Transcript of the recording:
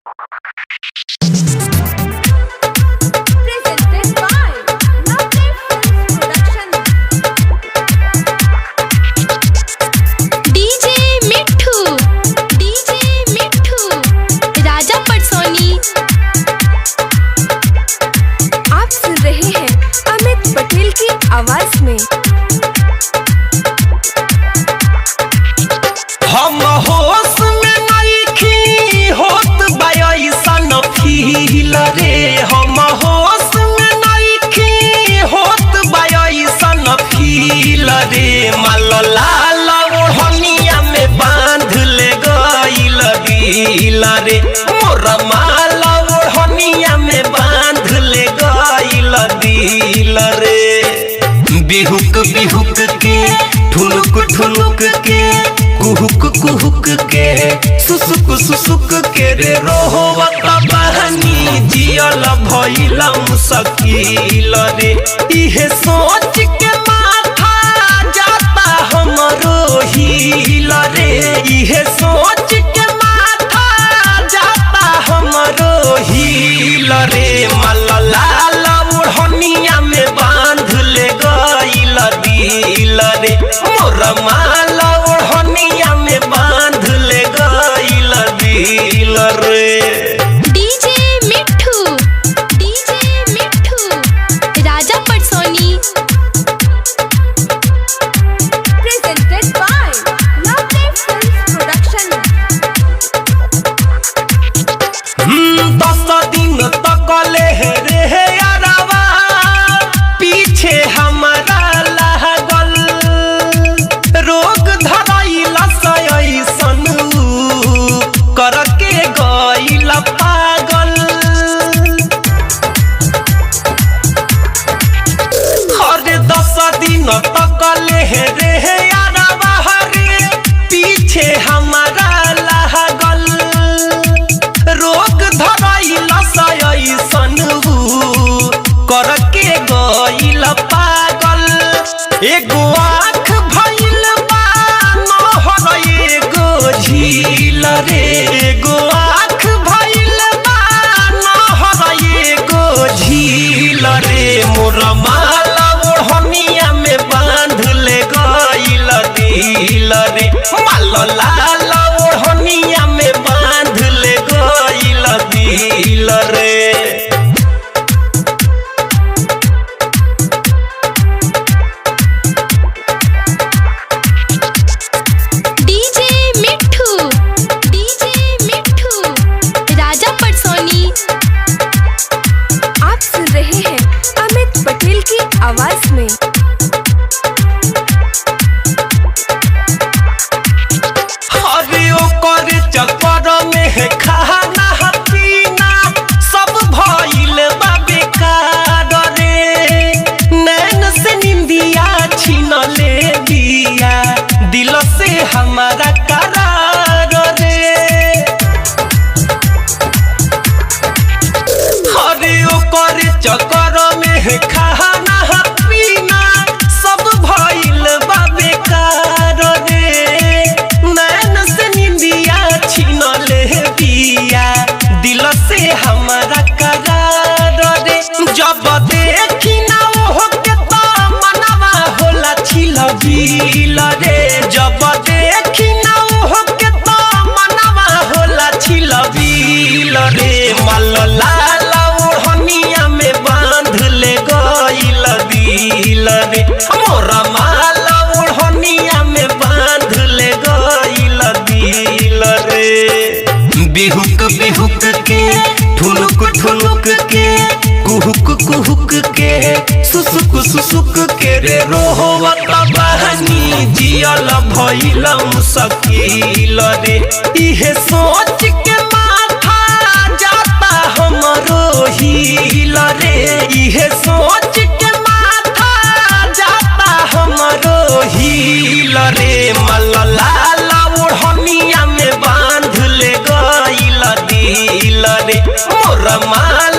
Presented by Lovely Films Production. DJ मिट्ठू राजा पटसोनी। आप सुन रहे हैं अमित पटेल की आवाज में। हम होश में नइखी होत बा अइसन फील रे। हम होश में नइखी होत बा अइसन फील रे। माल लाल ओढ़निया में बांध ले गइल दिल रे। मोर माल ओढ़निया में बांध ले गइल दिल रे। बिहुक बिहुक के ठुनुक ठुनुक के कुहुक कुहुक के सुसुक सुसुक के रे रोहवत बहनी जियल भइल मुश्किल रे। इहे सोच के माथा जाता हमरो हिल रे। इहे सोच के माथा जाता हमरो हिल रे। मल लाल ओढ़निया में बांध ले गइल दिल रे। मोर माल ओढ़निया में बांध ले गइल दिल रे। DJ Mitthu Raja Patsoni. Presented by Lovely Films Production. 10 दिन तक ले रे यारवा पीछे हमारा लागल। रोग धरैला सैसन करके गइल पागल। हर 10 दिन तक ले रे यारवा रे पीछे हमारा लागल। रोग धरैल सैसन करके गइल पागल। एगो आँख भइल बा नहर एगो झील रे। एगो आँख भइल बा नहर एगो झील रे। मोर माल ओढ़निया में बांध ले गइल दिल रे। माल लाल ओढ़निया में बांध ले गइल दिल रे। डीजे मिट्ठू राजा पटसोनी। आप सुन रहे हैं अमित पटेल की आवाज में। हरे ओकर चक्कर में खाना पीना सब भइल बा बेकार रे। नैन से निंदिया छीन ले दिया दिल से हमारा करार रे। हरे ओकर चक्कर में खाना पीना सब भइल बा बेकार रे। नैन से निंदिया छीन ले दिया दिल से हमारा करार रे। जब देखी ना ओहो के तो मनवा होला छिल बिल रे। जब देखी ना ओहो के तो मनवा होला छिल बिल रे। मल लाल ओढ़निया में बांध ले गइल दिल रे। मोर माल ओढ़निया में बांध ले गइल दिल रे। बिहुक बिहुक के ठुनुक ठुनुक के कुहुक कुहुक के सुसुक सुसुक के रे रोहवत बहनी जियल भइल मुश्किल रे। इहे सोच के माथा जाता हमरो हिल रे। इहे सोच के माथा जाता हमरो हिल रे। मल लाल ओढ़निया में बांध ले गइल दिल रे। मोर माल